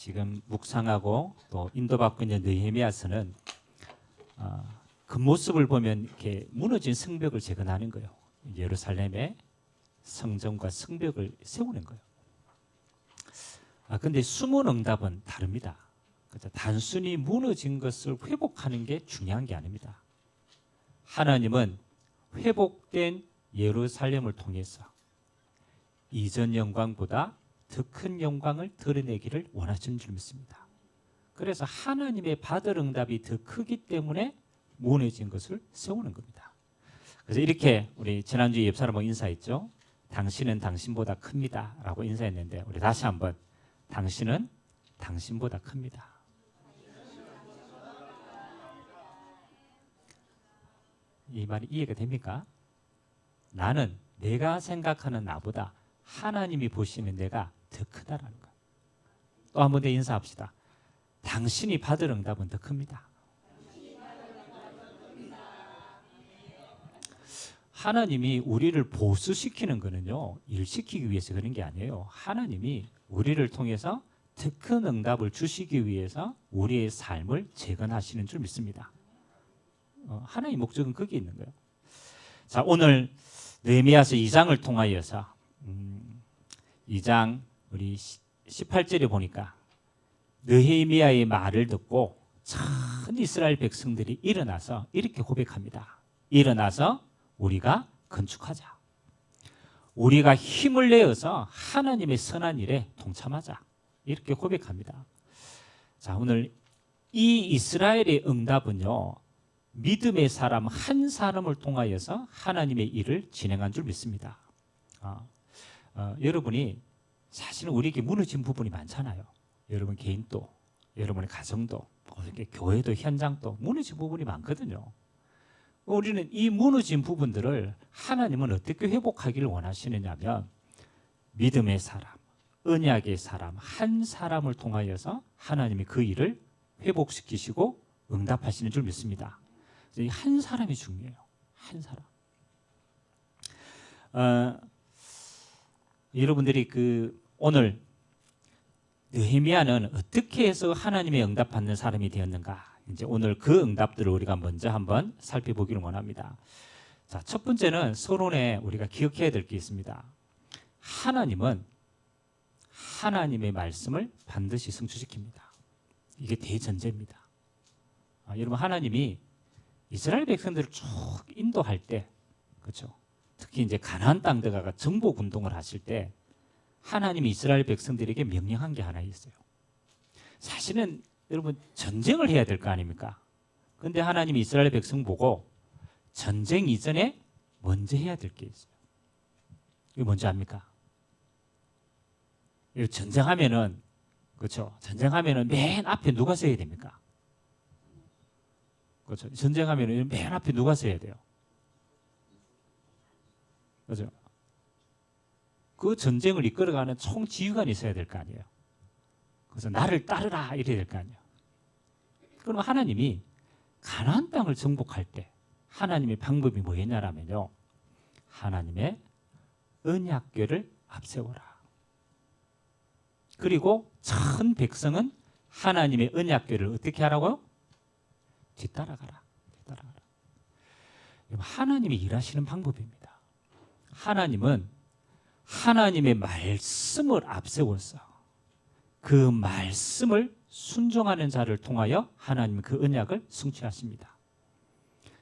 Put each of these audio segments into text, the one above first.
지금 묵상하고 또 인도받고 있는 느헤미야서는 그 모습을 보면 이렇게 무너진 성벽을 재건하는 거예요. 예루살렘의 성전과 성벽을 세우는 거예요. 근데 숨은 응답은 다릅니다. 그렇죠? 단순히 무너진 것을 회복하는 게 중요한 게 아닙니다. 하나님은 회복된 예루살렘을 통해서 이전 영광보다 더 큰 영광을 드러내기를 원하시는 줄 믿습니다. 그래서 하나님의 받을 응답이 더 크기 때문에 무너진 것을 세우는 겁니다. 그래서 이렇게 우리 지난주에 옆 사람하고 인사했죠. 당신은 당신보다 큽니다 라고 인사했는데 우리 다시 한번 당신은 당신보다 큽니다. 이 말이 이해가 됩니까? 나는 내가 생각하는 나보다 하나님이 보시는 내가 더 크다라는 거예요. 또 한 번 더 인사합시다. 당신이 받을 응답은 더 큽니다. 하나님이 우리를 보수시키는 거는요, 일시키기 위해서 그런 게 아니에요. 하나님이 우리를 통해서 더 큰 응답을 주시기 위해서 우리의 삶을 재건하시는 줄 믿습니다. 하나님의 목적은 거기에 있는 거예요. 자, 오늘 느헤미야서 2장을 통하여서 2장 우리 18절에 보니까 느헤미야의 말을 듣고 전 이스라엘 백성들이 일어나서 이렇게 고백합니다. 일어나서 우리가 건축하자. 우리가 힘을 내어서 하나님의 선한 일에 동참하자. 이렇게 고백합니다. 자, 오늘 이 이스라엘의 응답은요, 믿음의 사람 한 사람을 통하여서 하나님의 일을 진행한 줄 믿습니다. 여러분이 사실은 우리에게 무너진 부분이 많잖아요. 여러분 개인도, 여러분의 가정도, 이렇게 교회도, 현장도 무너진 부분이 많거든요. 우리는 이 무너진 부분들을 하나님은 어떻게 회복하기를 원하시느냐면 믿음의 사람, 언약의 사람 한 사람을 통하여서 하나님이 그 일을 회복시키시고 응답하시는 줄 믿습니다. 한 사람이 중요해요. 한 사람. 여러분들이 오늘 느헤미야는 어떻게 해서 하나님의 응답받는 사람이 되었는가? 이제 오늘 그 응답들을 우리가 먼저 한번 살펴보기를 원합니다. 자, 첫 번째는 서론에 우리가 기억해야 될 게 있습니다. 하나님은 하나님의 말씀을 반드시 성취시킵니다. 이게 대전제입니다. 여러분, 하나님이 이스라엘 백성들을 쭉 인도할 때, 그렇죠? 특히 이제 가나안 땅 들어가 정복 운동을 하실 때 하나님이 이스라엘 백성들에게 명령한 게 하나 있어요. 사실은 여러분 전쟁을 해야 될 거 아닙니까? 그런데 하나님이 이스라엘 백성 보고 전쟁 이전에 먼저 해야 될 게 있어요. 이게 뭔지 압니까? 전쟁하면은, 그렇죠? 전쟁하면은 맨 앞에 누가 서야 됩니까? 그렇죠? 전쟁하면은 맨 앞에 누가 서야 돼요? 그렇죠? 그 전쟁을 이끌어가는 총지휘관이 있어야 될 거 아니에요. 그래서 나를 따르라 이래야 될 거 아니에요. 그럼 하나님이 가나안 땅을 정복할 때 하나님의 방법이 뭐였냐라면요, 하나님의 언약궤를 앞세워라. 그리고 전 백성은 하나님의 언약궤를 어떻게 하라고요? 뒤따라가라. 뒤따라가라. 하나님이 일하시는 방법입니다. 하나님은 하나님의 말씀을 앞세워서 그 말씀을 순종하는 자를 통하여 하나님은 그 언약을 성취하십니다.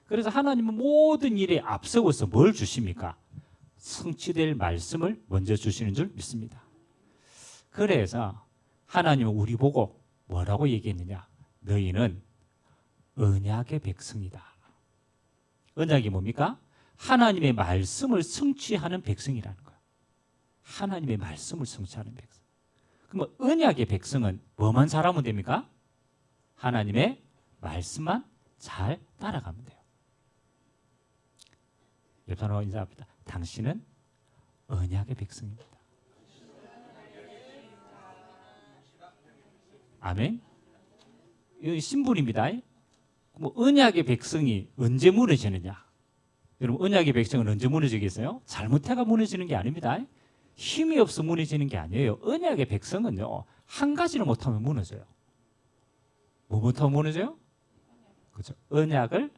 그래서 하나님은 모든 일에 앞세워서 뭘 주십니까? 성취될 말씀을 먼저 주시는 줄 믿습니다. 그래서 하나님은 우리 보고 뭐라고 얘기했느냐? 너희는 언약의 백성이다. 언약이 뭡니까? 하나님의 말씀을 성취하는 백성이라는 거예요. 하나님의 말씀을 성취하는 백성. 그럼 언약의 백성은 뭐만 잘하면 됩니까? 하나님의 말씀만 잘 따라가면 돼요. 옆 사람하고 인사합니다. 당신은 언약의 백성입니다. 아멘. 이 신분입니다. 뭐 언약의 백성이 언제 무너지느냐? 여러분, 언약의 백성은 언제 무너지겠어요? 잘못해가 무너지는 게 아닙니다. 힘이 없어 무너지는 게 아니에요. 언약의 백성은요, 한 가지를 못하면 무너져요. 뭐 못하면 무너져요? 그렇죠. 언약을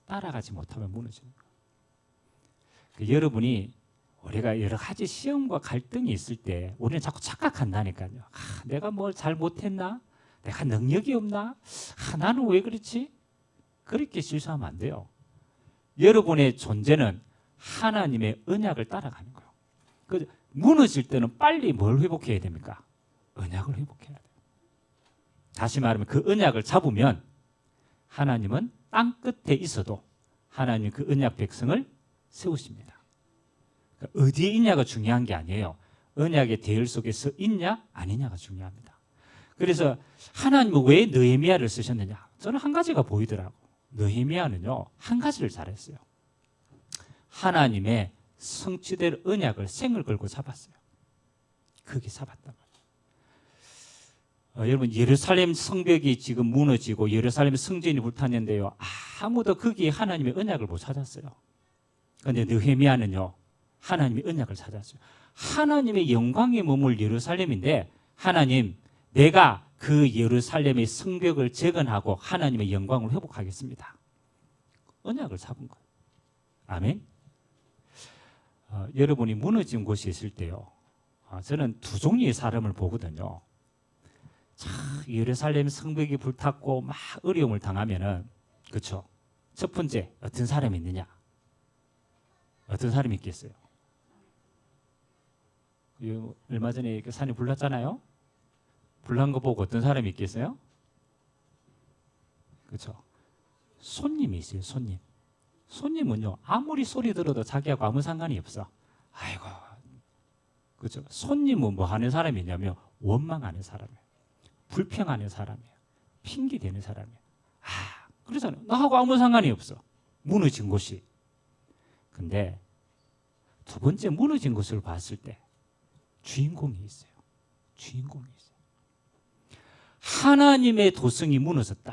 따라가지 못하면 무너지는 거예요. 여러분이 우리가 여러 가지 시험과 갈등이 있을 때 우리는 자꾸 착각한다니까요. 내가 뭘 잘 못했나? 내가 능력이 없나? 나는 왜 그렇지? 그렇게 실수하면 안 돼요. 여러분의 존재는 하나님의 언약을 따라가는 거예요. 무너질 때는 빨리 뭘 회복해야 됩니까? 언약을 회복해야 돼요. 다시 말하면 그 언약을 잡으면 하나님은 땅 끝에 있어도 하나님 그 언약 백성을 세우십니다. 그러니까 어디에 있냐가 중요한 게 아니에요. 언약의 대열 속에서 있냐 아니냐가 중요합니다. 그래서 하나님은 왜 느헤미야를 쓰셨느냐? 저는 한 가지가 보이더라고. 느헤미야는요, 한 가지를 잘했어요. 하나님의 성취될 언약을 생을 걸고 잡았어요. 그게 잡았단 말이에요. 여러분, 예루살렘 성벽이 지금 무너지고 예루살렘 성전이 불탔는데요, 아무도 거기에 하나님의 언약을 못 찾았어요. 그런데 느헤미야는요, 하나님의 언약을 찾았어요. 하나님의 영광이 머물 예루살렘인데, 하나님, 내가 그 예루살렘의 성벽을 재건하고 하나님의 영광을 회복하겠습니다. 언약을 잡은 거예요. 아멘. 여러분이 무너진 곳이 있을 때요, 저는 두 종류의 사람을 보거든요. 예루살렘 성벽이 불탔고 막 어려움을 당하면은, 그렇죠. 첫 번째, 어떤 사람이 있느냐? 어떤 사람이 있겠어요? 얼마 전에 그 산이 불났잖아요. 불난 거 보고 어떤 사람이 있겠어요? 그렇죠. 손님이 있어요. 손님. 손님은요, 아무리 소리 들어도 자기하고 아무 상관이 없어. 아이고, 그렇죠. 손님은 뭐 하는 사람이냐면 원망하는 사람이에요. 불평하는 사람이에요. 핑계 대는 사람이에요. 그러잖아요. 나하고 아무 상관이 없어. 무너진 곳이. 근데 두 번째 무너진 곳을 봤을 때 주인공이 있어요. 주인공이 있어요. 하나님의 도성이 무너졌다.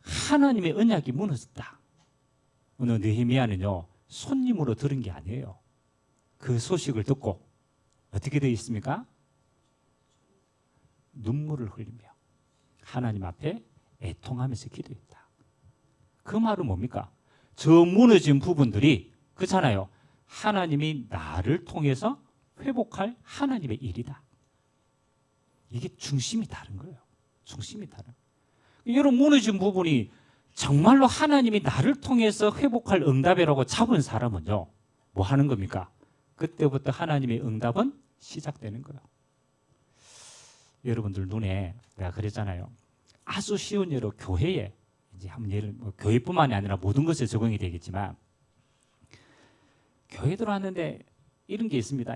하나님의 언약이 무너졌다. 오늘 느헤미야는요, 손님으로 들은 게 아니에요. 그 소식을 듣고 어떻게 되어 있습니까? 눈물을 흘리며 하나님 앞에 애통하면서 기도했다. 그 말은 뭡니까? 저 무너진 부분들이, 그렇잖아요, 하나님이 나를 통해서 회복할 하나님의 일이다. 이게 중심이 다른 거예요. 중심이 다른 거예요. 여러분, 무너진 부분이 정말로 하나님이 나를 통해서 회복할 응답이라고 잡은 사람은요, 뭐 하는 겁니까? 그때부터 하나님의 응답은 시작되는 거예요. 여러분들 눈에 내가 그랬잖아요. 아주 쉬운 예로 교회에, 이제 한번 예를, 교회뿐만이 아니라 모든 것에 적용이 되겠지만, 교회 들어왔는데 이런 게 있습니다.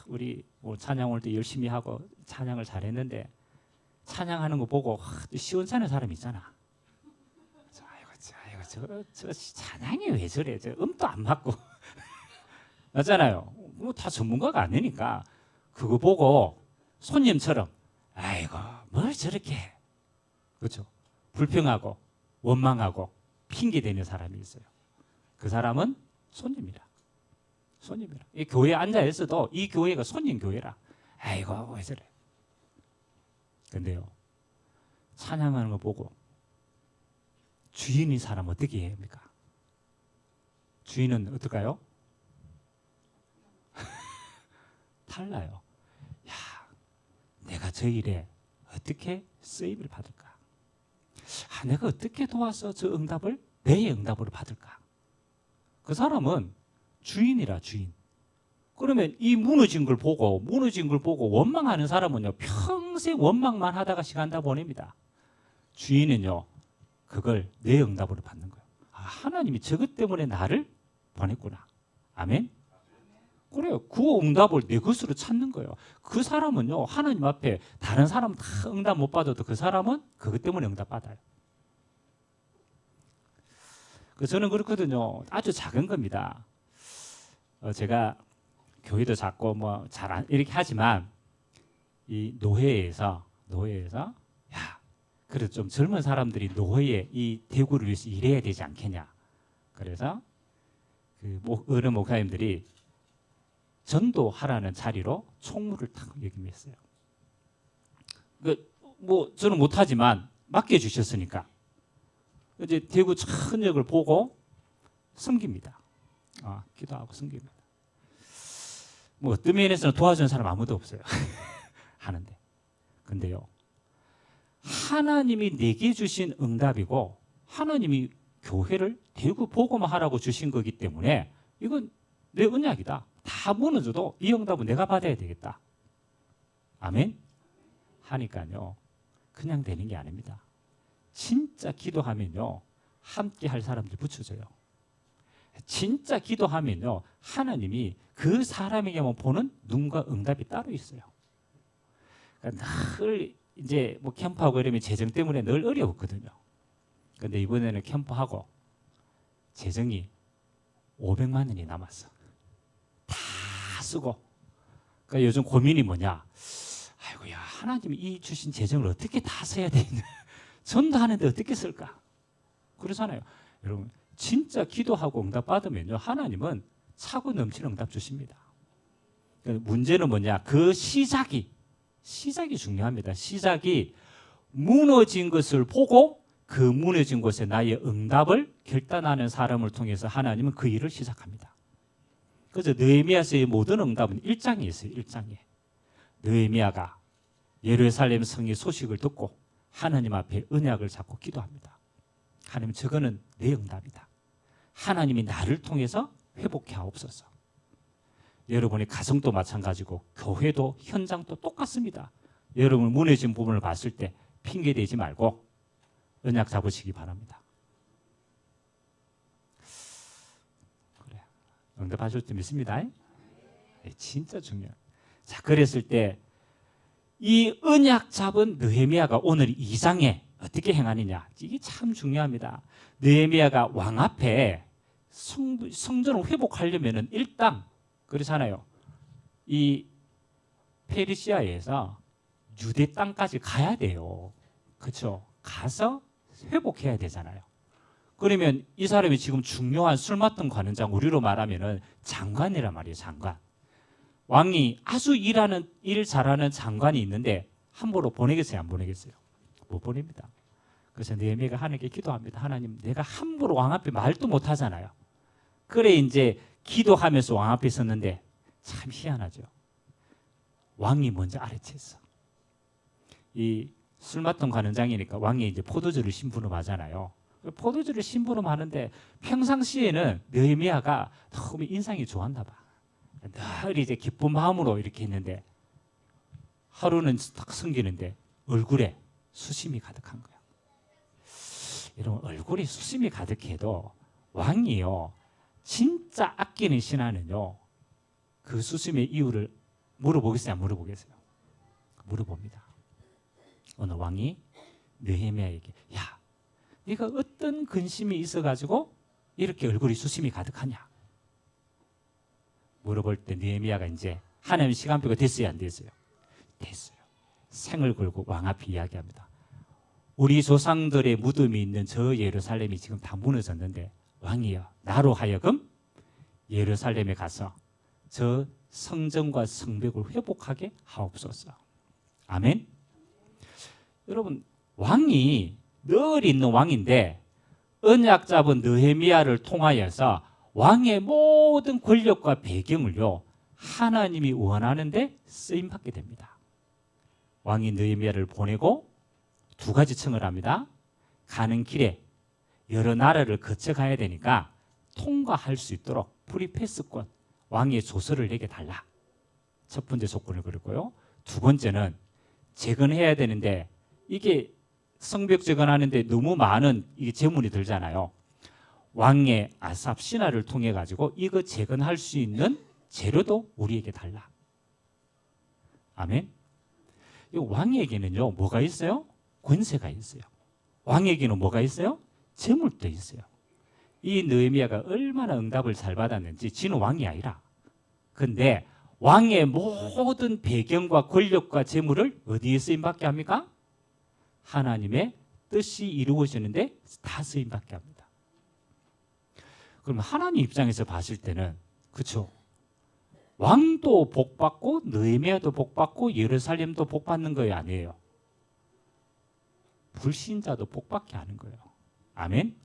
우리 뭐 찬양 올 때 열심히 하고 찬양을 잘했는데, 찬양하는 거 보고 시원찮은 사람 있잖아. 아이고, 저 찬양이 왜 저래? 저 음도 안 맞고. 맞잖아요. 뭐 다 전문가가 아니니까 그거 보고 손님처럼, 아이고, 뭘 저렇게, 그렇죠? 불평하고 원망하고 핑계 대는 사람이 있어요. 그 사람은 손님이라. 손님이라. 이 교회에 앉아 있어도 이 교회가 손님 교회라. 아이고, 왜 저래? 근데요, 찬양하는 거 보고 주인인 사람 어떻게 해야 합니까? 주인은 어떨까요? 달라요. 야, 내가 저 일에 어떻게 쓰임을 받을까? 내가 어떻게 도와서 저 응답을, 내 응답으로 받을까? 그 사람은 주인이라, 주인. 그러면 이 무너진 걸 보고 원망하는 사람은요, 평생 원망만 하다가 시간 다 보냅니다. 주인은요, 그걸 내 응답으로 받는 거예요. 하나님이 저것 때문에 나를 보냈구나. 아멘? 그래요. 그 응답을 내 것으로 찾는 거예요. 그 사람은요, 하나님 앞에 다른 사람 다 응답 못 받아도 그 사람은 그것 때문에 응답 받아요. 저는 그렇거든요. 아주 작은 겁니다. 제가 교회도 작고 뭐 잘 이렇게 하지만, 이 노회에서 야, 그래도 좀 젊은 사람들이 노회에 이 대구를 위해서 일해야 되지 않겠냐. 그래서 그 어른 목사님들이 전도하라는 자리로 총무를 탁 역임했어요. 뭐 저는 못하지만 맡겨주셨으니까 이제 대구 천역을 보고 섬깁니다. 기도하고 섬깁니다. 뭐 어떤 면에서는 도와주는 사람 아무도 없어요. 하는데 근데요, 하나님이 내게 주신 응답이고 하나님이 교회를 대구 보고만 하라고 주신 거기 때문에 이건 내 언약이다. 다 무너져도 이 응답은 내가 받아야 되겠다. 아멘? 하니까요, 그냥 되는 게 아닙니다. 진짜 기도하면요, 함께 할 사람들 붙여줘요. 진짜 기도하면요, 하나님이 그 사람에게만 보는 눈과 응답이 따로 있어요. 그러니까 늘 이제 뭐 캠프하고 이러면 재정 때문에 늘 어려웠거든요. 근데 이번에는 캠프하고 재정이 500만 원이 남았어. 다 쓰고. 그러니까 요즘 고민이 뭐냐? 아이고야, 하나님이 이 주신 재정을 어떻게 다 써야 되냐? 전도하는데 어떻게 쓸까? 그러잖아요. 여러분, 진짜 기도하고 응답 받으면요, 하나님은 차고 넘치는 응답 주십니다. 그러니까 문제는 뭐냐? 그 시작이 중요합니다. 시작이 무너진 것을 보고 그 무너진 곳에 나의 응답을 결단하는 사람을 통해서 하나님은 그 일을 시작합니다. 그래서 느헤미야서의 모든 응답은 1장에 있어요. 1장에. 느헤미야가 예루살렘 성의 소식을 듣고 하나님 앞에 언약을 잡고 기도합니다. 하나님, 저거는 내 응답이다. 하나님이 나를 통해서 회복해 하옵소서. 여러분의 가정도 마찬가지고 교회도 현장도 똑같습니다. 여러분 무너진 부분을 봤을 때 핑계대지 말고 언약 잡으시기 바랍니다. 그래, 응답하실 줄 믿습니다. 진짜 중요해요. 자, 그랬을 때 이 언약 잡은 느헤미야가 오늘 2장에 어떻게 행하느냐, 이게 참 중요합니다. 느헤미야가 왕 앞에 성전을 회복하려면은 일단 그렇잖아요. 이 페르시아에서 유대 땅까지 가야 돼요. 그렇죠? 가서 회복해야 되잖아요. 그러면 이 사람이 지금 중요한 술 맡은 관원장, 우리로 말하면은 장관이란 말이에요. 장관. 왕이 아주 일 잘하는 장관이 있는데 함부로 보내겠어요? 안 보내겠어요? 못 보냅니다. 그래서 느헤미야가 하나님께 기도합니다. 하나님, 내가 함부로 왕 앞에 말도 못 하잖아요. 그래 이제 기도하면서 왕 앞에 섰는데 참 희한하죠. 왕이 먼저 아래쳤어. 이 술 맡은 관원장이니까 왕이 이제 포도주를 심부름하잖아요. 포도주를 심부름하는데 평상시에는 느헤미야가 너무 인상이 좋았나 봐. 늘 이제 기쁜 마음으로 이렇게 했는데 하루는 딱 섬기는데 얼굴에 수심이 가득한 거야. 여러분, 얼굴에 수심이 가득해도 왕이요, 진짜 아끼는 신하는요, 그 수심의 이유를 물어보겠어요? 안 물어보겠어요? 물어봅니다. 어느 왕이 느헤미야에게, 야, 네가 어떤 근심이 있어가지고 이렇게 얼굴이 수심이 가득하냐? 물어볼 때 느헤미야가 이제 하나님 시간표가 됐어요? 안 됐어요? 됐어요. 생을 걸고 왕 앞에 이야기합니다. 우리 조상들의 무덤이 있는 저 예루살렘이 지금 다 무너졌는데 왕이여, 나로 하여금 예루살렘에 가서 저 성전과 성벽을 회복하게 하옵소서. 아멘. 여러분, 왕이 늘 있는 왕인데 언약 잡은 느헤미야를 통하여서 왕의 모든 권력과 배경을요, 하나님이 원하는데 쓰임받게 됩니다. 왕이 느헤미야를 보내고 두 가지 청을 합니다. 가는 길에 여러 나라를 거쳐가야 되니까 통과할 수 있도록 프리패스권, 왕의 조서를 내게 달라. 첫 번째 조건을 걸었고요. 두 번째는 재건해야 되는데 이게 성벽 재건하는데 너무 많은 이게 재물이 들잖아요. 왕의 아삽 신하를 통해 가지고 이거 재건할 수 있는 재료도 우리에게 달라. 아멘. 이 왕에게는요, 뭐가 있어요? 권세가 있어요. 왕에게는 뭐가 있어요? 재물도 있어요. 이 느헤미야가 얼마나 응답을 잘 받았는지, 지는 왕이 아니라. 근데 왕의 모든 배경과 권력과 재물을 어디에 쓰임받게 합니까? 하나님의 뜻이 이루어지는데 다 쓰임받게 합니다. 그럼 하나님 입장에서 봤을 때는, 그렇죠? 왕도 복받고 느헤미야도 복받고 예루살렘도 복받는 거예요, 아니에요? 불신자도 복받게 하는 거예요. 아멘.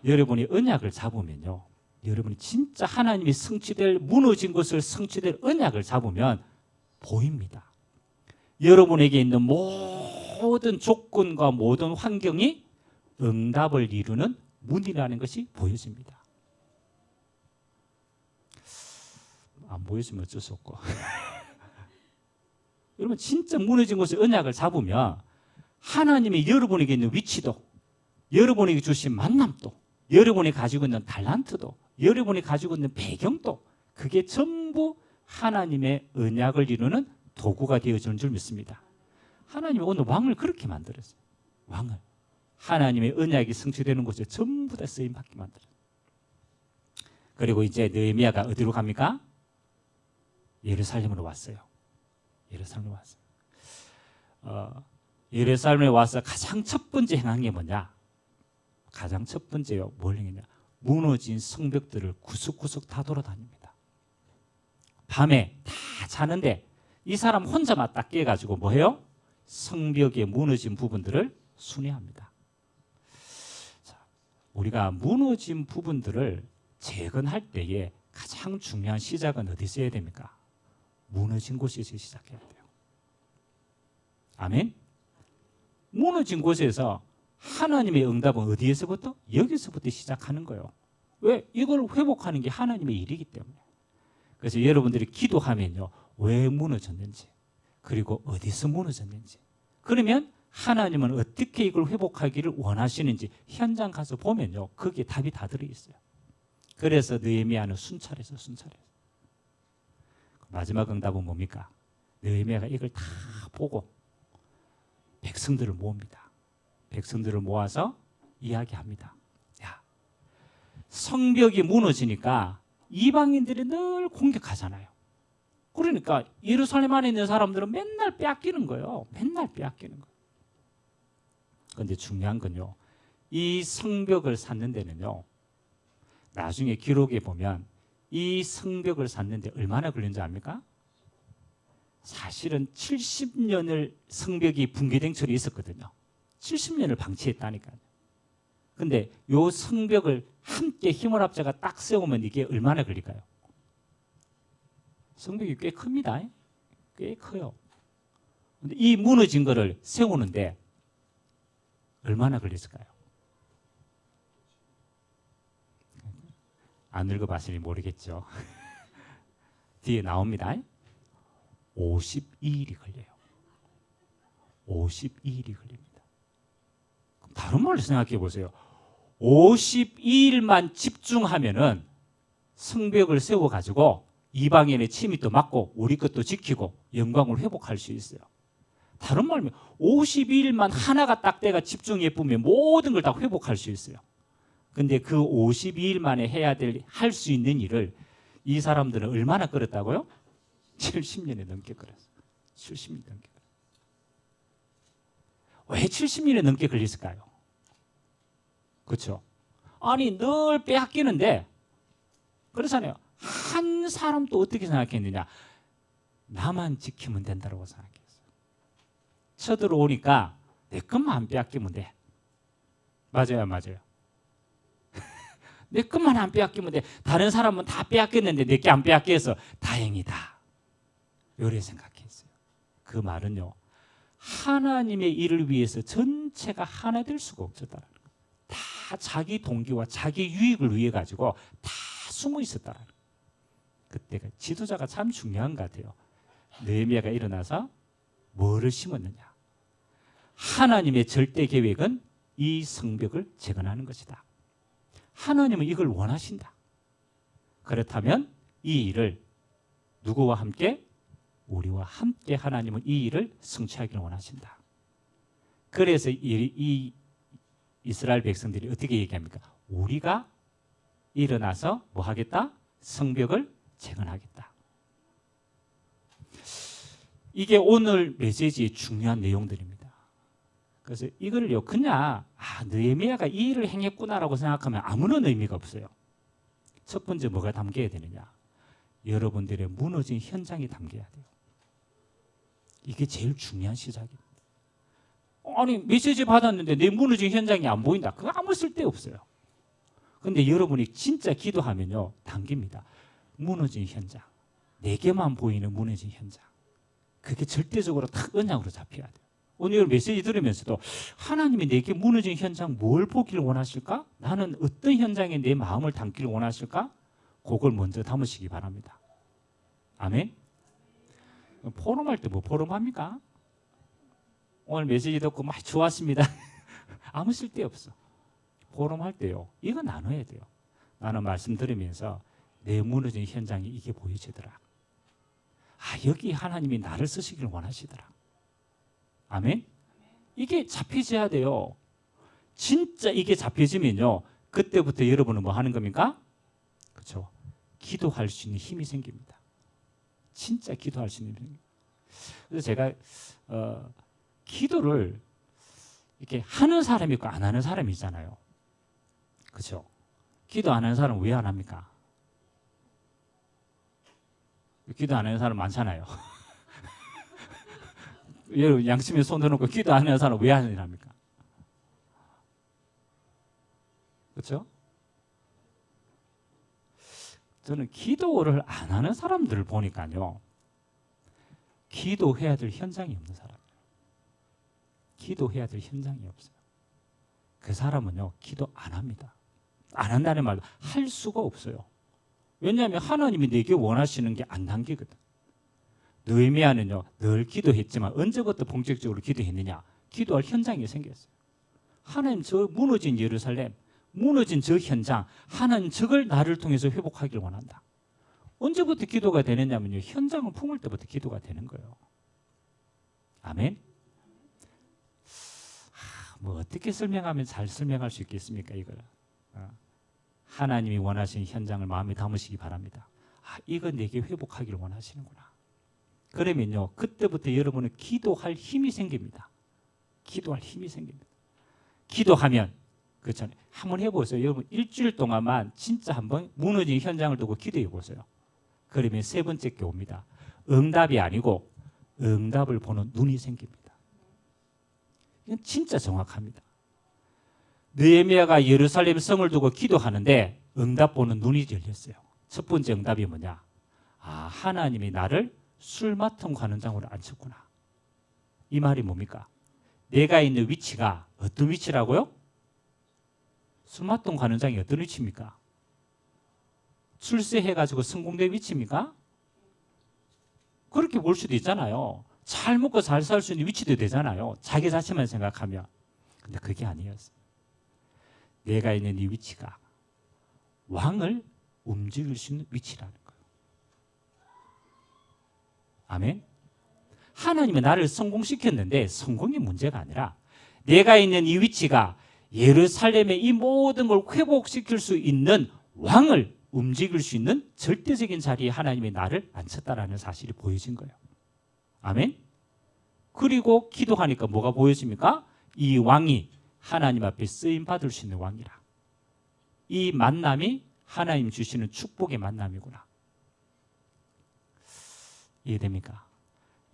여러분이 언약을 잡으면요, 여러분이 진짜 하나님이 성취될, 무너진 것을 성취될 언약을 잡으면 보입니다. 여러분에게 있는 모든 조건과 모든 환경이 응답을 이루는 문이라는 것이 보여집니다. 안 보여주면 어쩔 수 없고. 여러분 진짜 무너진 것을 언약을 잡으면 하나님이 여러분에게 있는 위치도, 여러분에게 주신 만남도, 여러분이 가지고 있는 달란트도, 여러분이 가지고 있는 배경도, 그게 전부 하나님의 언약을 이루는 도구가 되어주는 줄 믿습니다. 하나님이 오늘 왕을 그렇게 만들었어요. 왕을 하나님의 언약이 성취되는 곳에 전부 다 쓰임받게 만들었어요. 그리고 이제 느헤미야가 어디로 갑니까? 예루살렘으로 왔어요. 예루살렘으로 왔어요. 예루살렘에 와서 가장 첫 번째 행한 게 뭐냐? 가장 첫 번째요. 뭘 행했냐? 무너진 성벽들을 구석구석 다 돌아다닙니다. 밤에 다 자는데 이 사람 혼자만 딱 깨가지고 뭐 해요? 성벽의 무너진 부분들을 순회합니다. 자, 우리가 무너진 부분들을 재건할 때에 가장 중요한 시작은 어디서 해야 됩니까? 무너진 곳에서 시작해야 돼요. 아멘? 무너진 곳에서 하나님의 응답은 어디에서부터? 여기서부터 시작하는 거예요. 왜? 이걸 회복하는 게 하나님의 일이기 때문에. 그래서 여러분들이 기도하면요, 왜 무너졌는지, 그리고 어디서 무너졌는지, 그러면 하나님은 어떻게 이걸 회복하기를 원하시는지 현장 가서 보면요, 거기에 답이 다 들어있어요. 그래서 느헤미야는 순찰해서 마지막 응답은 뭡니까? 느헤미야가 이걸 다 보고 백성들을 모읍니다. 백성들을 모아서 이야기합니다. 야, 성벽이 무너지니까 이방인들이 늘 공격하잖아요. 그러니까 예루살렘 안에 있는 사람들은 맨날 빼앗기는 거예요. 맨날 빼앗기는 거예요. 그런데 중요한 건요, 이 성벽을 쌓는 데는요, 나중에 기록에 보면 이 성벽을 쌓는데 얼마나 걸린지 압니까? 사실은 70년을 성벽이 붕괴된 철이 있었거든요. 70년을 방치했다니까요. 근데 이 성벽을 함께 힘을 합쳐가 딱 세우면 이게 얼마나 걸릴까요? 성벽이 꽤 큽니다. 꽤 커요. 근데 이 무너진 거를 세우는데 얼마나 걸렸을까요? 안 읽어봤으니 모르겠죠. 뒤에 나옵니다. 52일이 걸려요. 52일이 걸립니다. 다른 말로 생각해 보세요. 52일만 집중하면은 성벽을 세워가지고 이방인의 침입도 막고 우리 것도 지키고 영광을 회복할 수 있어요. 다른 말로 52일만 하나가 딱 돼가 집중해 보면 모든 걸 다 회복할 수 있어요. 근데 그 52일 만에 해야 될, 할 수 있는 일을 이 사람들은 얼마나 끌었다고요? 70년이 넘게 끌었어요. 70년 넘게. 왜 70년이 넘게 걸렸을까요? 그렇죠? 아니 늘 빼앗기는데, 그렇잖아요. 한 사람도 어떻게 생각했느냐? 나만 지키면 된다고 생각했어요. 쳐들어오니까 내 것만 안 빼앗기면 돼. 맞아요, 맞아요. 내 것만 안 빼앗기면 돼. 다른 사람은 다 빼앗겼는데 내 게 안 빼앗겨서 다행이다. 이렇게 생각했어요. 그 말은요, 하나님의 일을 위해서 전체가 하나 될 수가 없었다는 거예요. 다 자기 동기와 자기 유익을 위해 가지고 다 숨어 있었다는 거예요. 그때가 지도자가 참 중요한 것 같아요. 느헤미야가 일어나서 뭐를 심었느냐? 하나님의 절대 계획은 이 성벽을 재건하는 것이다. 하나님은 이걸 원하신다. 그렇다면 이 일을 누구와 함께? 우리와 함께 하나님은 이 일을 성취하기를 원하신다. 그래서 이 이스라엘 백성들이 어떻게 얘기합니까? 우리가 일어나서 뭐 하겠다? 성벽을 재건하겠다. 이게 오늘 메시지의 중요한 내용들입니다. 그래서 이걸요, 그냥 느헤미야가 이 일을 행했구나라고 생각하면 아무런 의미가 없어요. 첫 번째 뭐가 담겨야 되느냐? 여러분들의 무너진 현장이 담겨야 돼요. 이게 제일 중요한 시작입니다. 아니 메시지 받았는데 내 무너진 현장이 안 보인다. 그거 아무 쓸데없어요. 근데 여러분이 진짜 기도하면요 담깁니다. 무너진 현장, 내게만 보이는 무너진 현장, 그게 절대적으로 탁 언약으로 잡혀야 돼요. 오늘 메시지 들으면서도 하나님이 내게 무너진 현장 뭘 보기를 원하실까? 나는 어떤 현장에 내 마음을 담기를 원하실까? 그걸 먼저 담으시기 바랍니다. 아멘. 포럼할 때 뭐 포럼합니까? 오늘 메시지 듣고 막 좋았습니다. 아무 쓸데없어. 포럼할 때요 이거 나눠야 돼요. 나는 말씀 들으면서 내 무너진 현장이 이게 보여지더라. 여기 하나님이 나를 쓰시길 원하시더라. 아멘. 이게 잡혀져야 돼요. 진짜 이게 잡혀지면요 그때부터 여러분은 뭐 하는 겁니까? 그렇죠. 기도할 수 있는 힘이 생깁니다. 진짜 기도할 수 있는 힘이. 그래서 제가 기도를 이렇게 하는 사람이 있고 안 하는 사람이 있잖아요. 그렇죠. 기도 안 하는 사람은 왜 안 합니까? 기도 안 하는 사람 많잖아요. 여러분 양심에 손 대놓고 기도 안 하는 사람 왜 안 합니까? 그렇죠? 저는 기도를 안 하는 사람들을 보니까요 기도해야 될 현장이 없는 사람이에요. 기도해야 될 현장이 없어요. 그 사람은요 기도 안 합니다. 안 한다는 말도 할 수가 없어요. 왜냐하면 하나님이 내게 원하시는 게 안 담기거든. 느헤미야는요 늘 기도했지만 언제부터 본격적으로 기도했느냐? 기도할 현장이 생겼어요. 하나님 저 무너진 예루살렘, 무너진 저 현장, 하나님 저걸 나를 통해서 회복하기를 원한다. 언제부터 기도가 되느냐면요 현장을 품을 때부터 기도가 되는 거예요. 아멘. 뭐 어떻게 설명하면 잘 설명할 수 있겠습니까 이걸. 하나님이 원하시는 현장을 마음에 담으시기 바랍니다. 이거 내게 회복하기를 원하시는구나. 그러면요 그때부터 여러분은 기도할 힘이 생깁니다. 기도할 힘이 생깁니다. 기도하면 그렇잖아요. 한번 해보세요. 여러분 일주일 동안만 진짜 한번 무너진 현장을 두고 기도해 보세요. 그러면 세 번째 게 옵니다. 응답이 아니고 응답을 보는 눈이 생깁니다. 이건 진짜 정확합니다. 느헤미야가 예루살렘 성을 두고 기도하는데 응답 보는 눈이 열렸어요. 첫 번째 응답이 뭐냐? 하나님이 나를 술 맡은 관원장으로 앉혔구나. 이 말이 뭡니까? 내가 있는 위치가 어떤 위치라고요? 술 맡은 관원장이 어떤 위치입니까? 출세해가지고 성공된 위치입니까? 그렇게 볼 수도 있잖아요. 잘 먹고 잘 살 수 있는 위치도 되잖아요. 자기 자신만 생각하면. 근데 그게 아니었어요. 내가 있는 이 위치가 왕을 움직일 수 있는 위치라는 거예요. 아멘. 하나님은 나를 성공시켰는데 성공이 문제가 아니라 내가 있는 이 위치가 예루살렘의 이 모든 걸 회복시킬 수 있는 왕을 움직일 수 있는 절대적인 자리에 하나님이 나를 앉혔다라는 사실이 보여진 거예요. 아멘. 그리고 기도하니까 뭐가 보여집니까? 이 왕이 하나님 앞에 쓰임 받을 수 있는 왕이라. 이 만남이 하나님 주시는 축복의 만남이구나. 이해됩니까?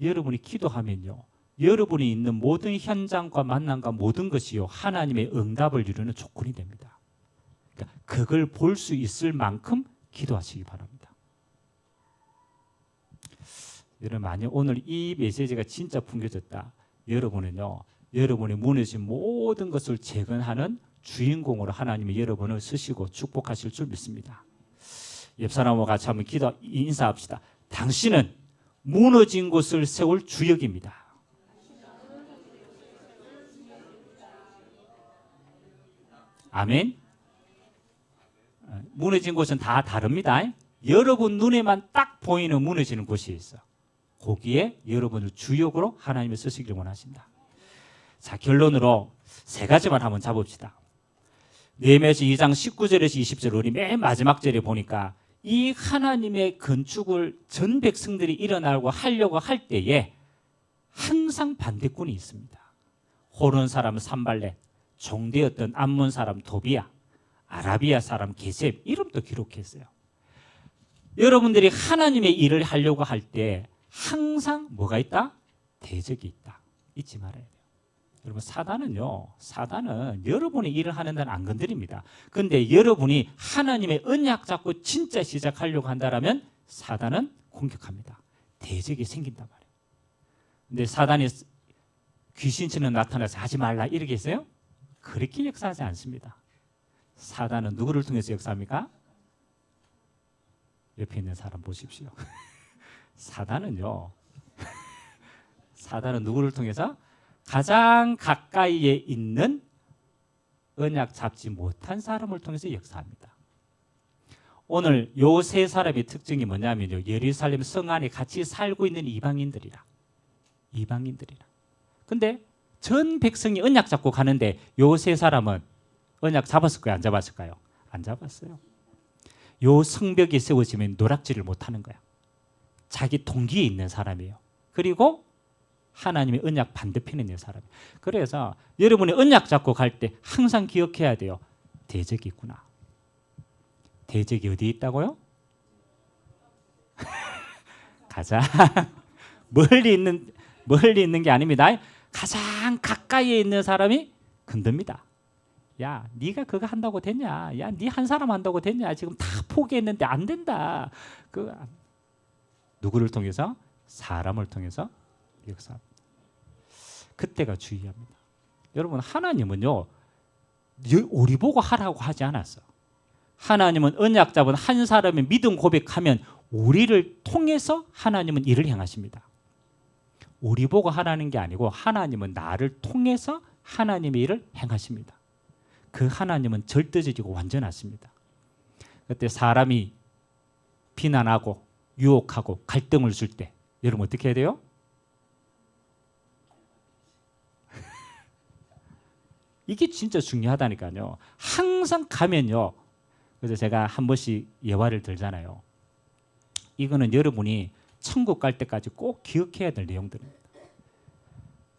여러분이 기도하면요 여러분이 있는 모든 현장과 만남과 모든 것이요 하나님의 응답을 이루는 조건이 됩니다. 그러니까 그걸 볼 수 있을 만큼 기도하시기 바랍니다. 여러분 만약 오늘 이 메시지가 진짜 풍겨졌다. 여러분은요 여러분이 무너진 모든 것을 재건하는 주인공으로 하나님이 여러분을 쓰시고 축복하실 줄 믿습니다. 옆 사람과 같이 한번 인사합시다. 당신은 무너진 곳을 세울 주역입니다. 아멘. 무너진 곳은 다 다릅니다. 여러분 눈에만 딱 보이는 무너지는 곳이 있어. 거기에 여러분을 주역으로 하나님이 쓰시길 원하신다. 자, 결론으로 세 가지만 한번 잡읍시다. 느헤미야서 2장 19절에서 20절 우리 맨 마지막 절에 보니까 이 하나님의 건축을 전 백성들이 일어나고 하려고 할 때에 항상 반대꾼이 있습니다. 호론 사람 산발렛, 종되었던 암몬 사람 도비야, 아라비아 사람 게셈 이름도 기록했어요. 여러분들이 하나님의 일을 하려고 할 때 항상 뭐가 있다? 대적이 있다. 잊지 말아야 돼요. 여러분 사단은 여러분이 일을 하는 데는 안 건드립니다. 근데 여러분이 하나님의 언약 잡고 진짜 시작하려고 한다면 사단은 공격합니다. 대적이 생긴단 말이에요. 근데 사단이 귀신처럼 나타나서 하지 말라 이렇게 했어요? 그렇게 역사하지 않습니다. 사단은 누구를 통해서 역사합니까? 옆에 있는 사람 보십시오. 사단은 누구를 통해서? 가장 가까이에 있는 언약 잡지 못한 사람을 통해서 역사합니다. 오늘 요 세 사람의 특징이 뭐냐면요. 예루살렘 성 안에 같이 살고 있는 이방인들이라. 근데 전 백성이 언약 잡고 가는데 요 세 사람은 언약 잡았을까요? 안 잡았을까요? 안 잡았어요. 요 성벽이 세워지면 노락질을 못하는 거야. 자기 동기에 있는 사람이에요. 그리고 하나님의 언약 반대편에 있는 사람이에요. 그래서 여러분이 언약 잡고 갈 때 항상 기억해야 돼요. 대적이 있구나. 대적이 어디에 있다고요? 가장 멀리 있는 게 아닙니다. 가장 가까이에 있는 사람이 건듭니다. 야, 네가 그거 한다고 됐냐? 야, 네 한 사람 한다고 됐냐? 지금 다 포기했는데 안 된다. 누구를 통해서? 사람을 통해서 역사합니다. 그때가 주의합니다. 여러분 하나님은요 우리 보고 하라고 하지 않았어. 하나님은 언약 잡은 한 사람의 믿음 고백하면 우리를 통해서 하나님은 일을 행하십니다. 우리 보고 하라는 게 아니고 하나님은 나를 통해서 하나님의 일을 행하십니다. 그 하나님은 절대적이고 완전하십니다. 그때 사람이 비난하고 유혹하고 갈등을 줄 때 여러분 어떻게 해야 돼요? 이게 진짜 중요하다니까요. 항상 가면요. 그래서 제가 한 번씩 예화를 들잖아요. 이거는 여러분이 천국 갈 때까지 꼭 기억해야 될 내용들입니다.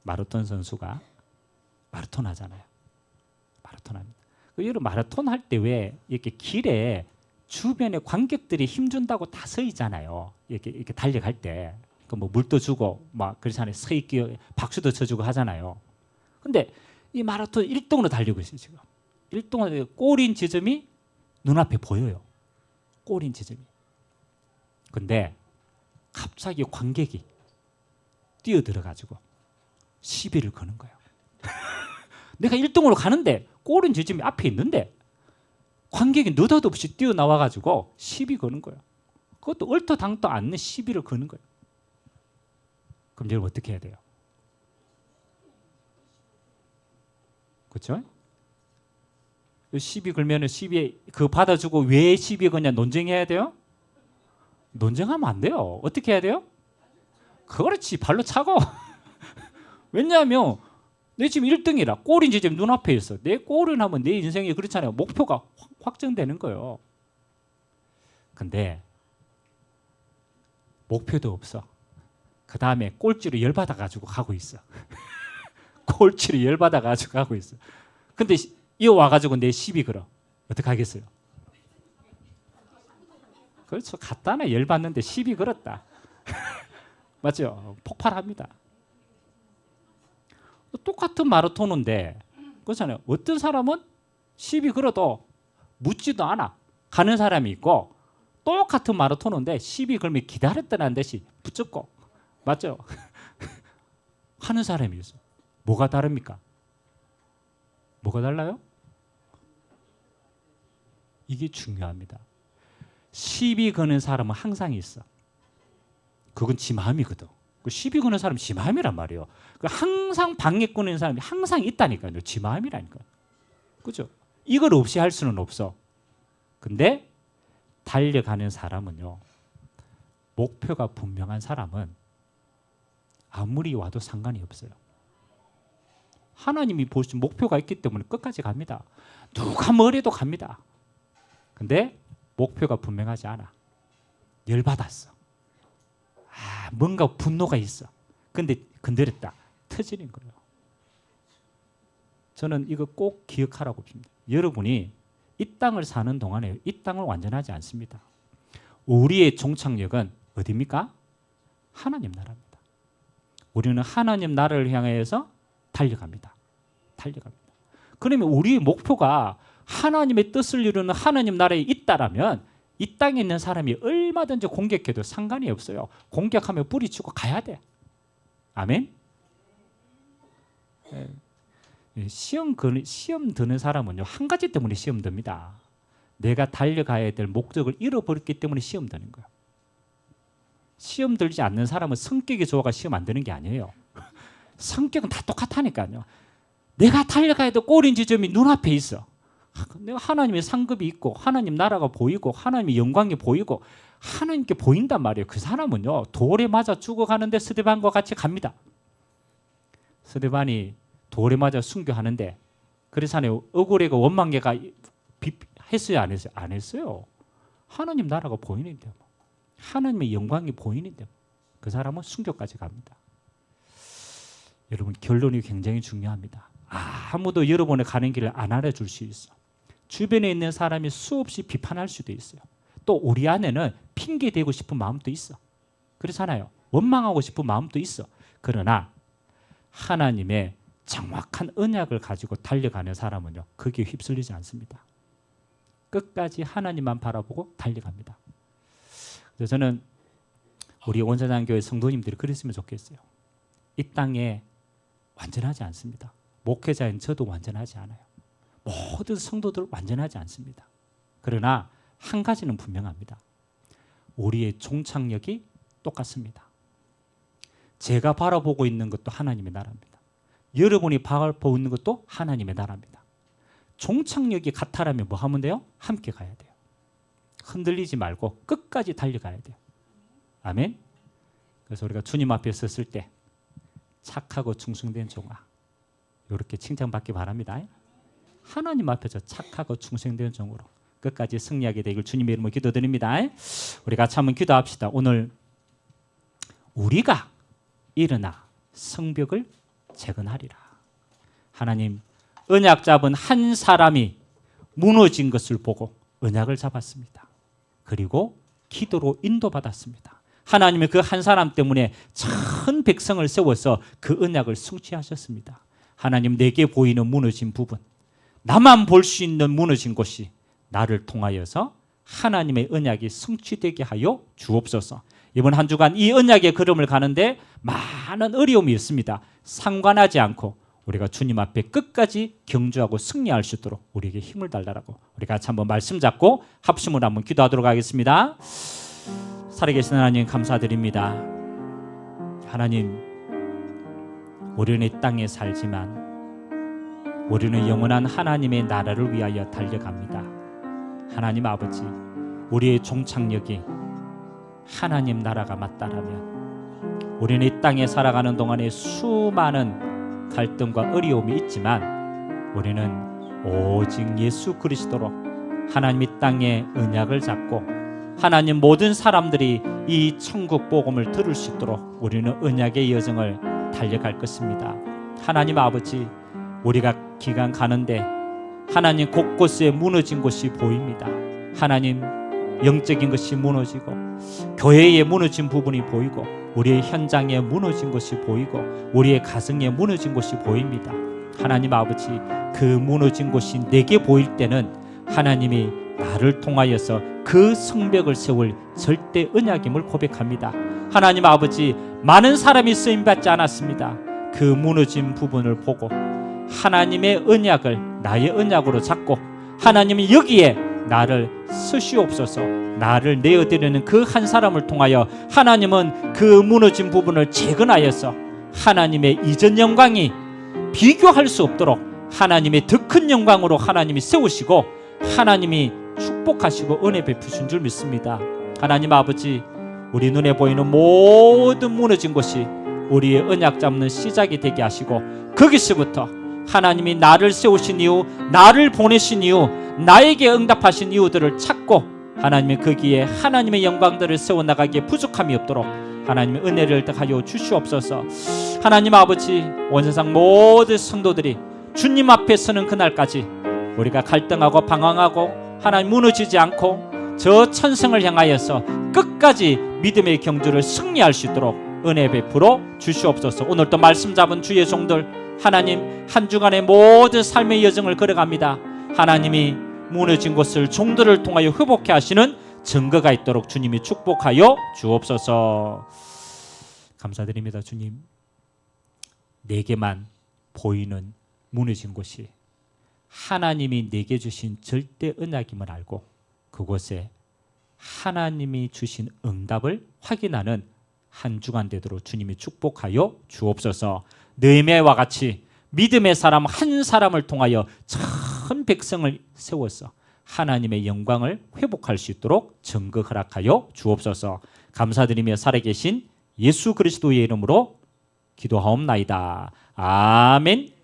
마라톤 선수가 마라톤 하잖아요. 마라톤 합니다. 여러분 마라톤 할 때 왜 이렇게 길에 주변에 관객들이 힘준다고 다 서 있잖아요. 이렇게 달려갈 때. 뭐 물도 주고 막 그렇잖아요. 서 있기 박수도 쳐주고 하잖아요. 근데 이 마라톤 1등으로 달리고 있어요. 지금 1등으로 골인 지점이 눈앞에 보여요. 골인 지점이. 근데 갑자기 관객이 뛰어들어가지고 시비를 거는 거예요. 내가 1등으로 가는데 골인 지점이 앞에 있는데 관객이 느닷없이 뛰어나와가지고 시비 거는 거예요. 그것도 얼토당토 않는 시비를 거는 거예요. 그럼 여러분 어떻게 해야 돼요? 그렇죠? 시비 걸면은 시비 그 받아주고 왜 시비 거냐 논쟁해야 돼요? 논쟁하면 안 돼요. 어떻게 해야 돼요? 그렇지 발로 차고. 왜냐하면 내 지금 1등이라 골인 지점 눈앞에 있어. 내 골을 하면 내 인생이 그렇잖아요. 목표가 확정되는 거예요. 근데 목표도 없어. 그 다음에 꼴찌로 열받아가지고 가고 있어. 꼴찌로 열받아가지고 가고 있어. 근데 이어 와가지고 내 시비 걸어. 어떻게 하겠어요? 그렇죠. 갔다나 열받는데 시비 걸었다. 맞죠? 폭발합니다. 똑같은 마라톤인데 그렇잖아요. 어떤 사람은 시비 걸어도 묻지도 않아. 가는 사람이 있고 똑같은 마라톤인데 시비 걸면 기다렸다는 듯이 붙잡고 맞죠? 하는 사람이 있어. 뭐가 다릅니까? 뭐가 달라요? 이게 중요합니다. 시비 거는 사람은 항상 있어. 그건 지 마음이거든. 시비 거는 사람은 지 마음이란 말이에요. 항상 방해 꾸는 사람이 항상 있다니까요. 지 마음이라니까. 그죠? 이걸 없이 할 수는 없어. 근데 달려가는 사람은요. 목표가 분명한 사람은 아무리 와도 상관이 없어요. 하나님이 보신 목표가 있기 때문에 끝까지 갑니다. 누가 뭐래도 갑니다. 근데 목표가 분명하지 않아. 열받았어. 뭔가 분노가 있어. 근데 건드렸다. 터지는 거예요. 저는 이거 꼭 기억하라고 봅니다. 여러분이 이 땅을 사는 동안에 이 땅을 완전하지 않습니다. 우리의 종착역은 어디입니까? 하나님 나라입니다. 우리는 하나님 나라를 향해서 달려갑니다. 그러면 우리의 목표가 하나님의 뜻을 이루는 하나님 나라에 있다라면 이 땅에 있는 사람이 얼마든지 공격해도 상관이 없어요. 공격하면 뿌리치고 가야 돼. 아멘? 시험 드는 사람은요, 한 가지 때문에 시험 듭니다. 내가 달려가야 될 목적을 잃어버렸기 때문에 시험 드는 거예요. 시험 들지 않는 사람은 성격이 좋아가 시험 안 드는 게 아니에요. 성격은 다 똑같다니까요. 내가 달려가야 될 꼬린 지점이 눈앞에 있어. 내가 하나님의 상급이 있고 하나님 나라가 보이고 하나님의 영광이 보이고 하나님께 보인단 말이에요. 그 사람은요, 돌에 맞아 죽어가는데 스데반과 같이 갑니다. 스데반이 돌에 맞아 순교하는데, 그래서 억울해가 원망계가 했어요, 안 했어요? 안 했어요. 하나님 나라가 보이는데, 하나님의 영광이 보이는데 그 사람은 순교까지 갑니다. 여러분, 결론이 굉장히 중요합니다. 아무도 여러분의 가는 길을 안 알아줄 수 있어. 주변에 있는 사람이 수없이 비판할 수도 있어요. 또 우리 안에는 핑계대고 싶은 마음도 있어. 그렇잖아요. 원망하고 싶은 마음도 있어. 그러나 하나님의 정확한 언약을 가지고 달려가는 사람은요, 거기에 휩쓸리지 않습니다. 끝까지 하나님만 바라보고 달려갑니다. 그래서 저는 우리 원자장교회 성도님들이 그랬으면 좋겠어요. 이 땅에 완전하지 않습니다. 목회자인 저도 완전하지 않아요. 모든 성도들 완전하지 않습니다. 그러나 한 가지는 분명합니다. 우리의 종착역이 똑같습니다. 제가 바라보고 있는 것도 하나님의 나라입니다. 여러분이 바라보고 있는 것도 하나님의 나라입니다. 종착역이 같아라면 뭐 하면 돼요? 함께 가야 돼요. 흔들리지 말고 끝까지 달려가야 돼요. 아멘. 그래서 우리가 주님 앞에 섰을 때 착하고 충성된 종아, 이렇게 칭찬받기 바랍니다. 하나님 앞에서 착하고 충성된 종으로 끝까지 승리하게 되길 주님의 이름으로 기도드립니다. 우리 같이 한번 기도합시다. 오늘 우리가 일어나 성벽을 재건하리라. 하나님, 언약 잡은 한 사람이 무너진 것을 보고 언약을 잡았습니다. 그리고 기도로 인도받았습니다. 하나님의 그 한 사람 때문에 전 백성을 세워서 그 언약을 성취하셨습니다. 하나님, 내게 보이는 무너진 부분, 나만 볼 수 있는 무너진 곳이 나를 통하여서 하나님의 언약이 성취되게 하여 주옵소서. 이번 한 주간 이 언약의 걸음을 가는데 많은 어려움이 있습니다. 상관하지 않고 우리가 주님 앞에 끝까지 경주하고 승리할 수 있도록 우리에게 힘을 달라고, 우리 같이 한번 말씀 잡고 합심으로 한번 기도하도록 하겠습니다. 살아계신 하나님, 감사드립니다. 하나님, 우리는 이 땅에 살지만 우리는 영원한 하나님의 나라를 위하여 달려갑니다. 하나님 아버지, 우리의 종착역이 하나님 나라가 맞다라면 우리는 이 땅에 살아가는 동안에 수많은 갈등과 어려움이 있지만 우리는 오직 예수 그리스도로 하나님 이 땅에 언약을 잡고 하나님 모든 사람들이 이 천국 복음을 들을 수 있도록 우리는 언약의 여정을 달려갈 것입니다. 하나님 아버지, 우리가 기간 가는데 하나님 곳곳에 무너진 곳이 보입니다. 하나님, 영적인 것이 무너지고 교회에 무너진 부분이 보이고 우리의 현장에 무너진 것이 보이고 우리의 가정에 무너진 것이 보입니다. 하나님 아버지, 그 무너진 곳이 내게 보일 때는 하나님이 나를 통하여서 그 성벽을 세울 절대 언약임을 고백합니다. 하나님 아버지, 많은 사람이 쓰임받지 않았습니다. 그 무너진 부분을 보고 하나님의 언약을 나의 언약으로 잡고 하나님이 여기에 나를 쓰시옵소서, 나를 내어드리는 그 한 사람을 통하여 하나님은 그 무너진 부분을 재건하여서 하나님의 이전 영광이 비교할 수 없도록 하나님의 더 큰 영광으로 하나님이 세우시고 하나님이 축복하시고 은혜 베푸신 줄 믿습니다. 하나님 아버지, 우리 눈에 보이는 모든 무너진 곳이 우리의 언약 잡는 시작이 되게 하시고 거기서부터 하나님이 나를 세우신 이유, 나를 보내신 이유, 나에게 응답하신 이유들을 찾고 하나님이 거기에 하나님의 영광들을 세워나가기에 부족함이 없도록 하나님의 은혜를 득하여 주시옵소서. 하나님 아버지, 온 세상 모든 성도들이 주님 앞에 서는 그날까지 우리가 갈등하고 방황하고 하나님 무너지지 않고 저 천성을 향하여서 끝까지 믿음의 경주를 승리할 수 있도록 은혜 베풀어 주시옵소서. 오늘도 말씀 잡은 주의 종들 하나님 한 주간의 모든 삶의 여정을 걸어갑니다. 하나님이 무너진 곳을 종들을 통하여 회복해 하시는 증거가 있도록 주님이 축복하여 주옵소서. 감사드립니다. 주님, 내게만 보이는 무너진 곳이 하나님이 내게 주신 절대 언약임을 알고 그곳에 하나님이 주신 응답을 확인하는 한 주간 되도록 주님이 축복하여 주옵소서. 느헤미야와 같이 믿음의 사람 한 사람을 통하여 전 백성을 세워서 하나님의 영광을 회복할 수 있도록 증거 허락하여 주옵소서. 감사드리며 살아계신 예수 그리스도의 이름으로 기도하옵나이다. 아멘.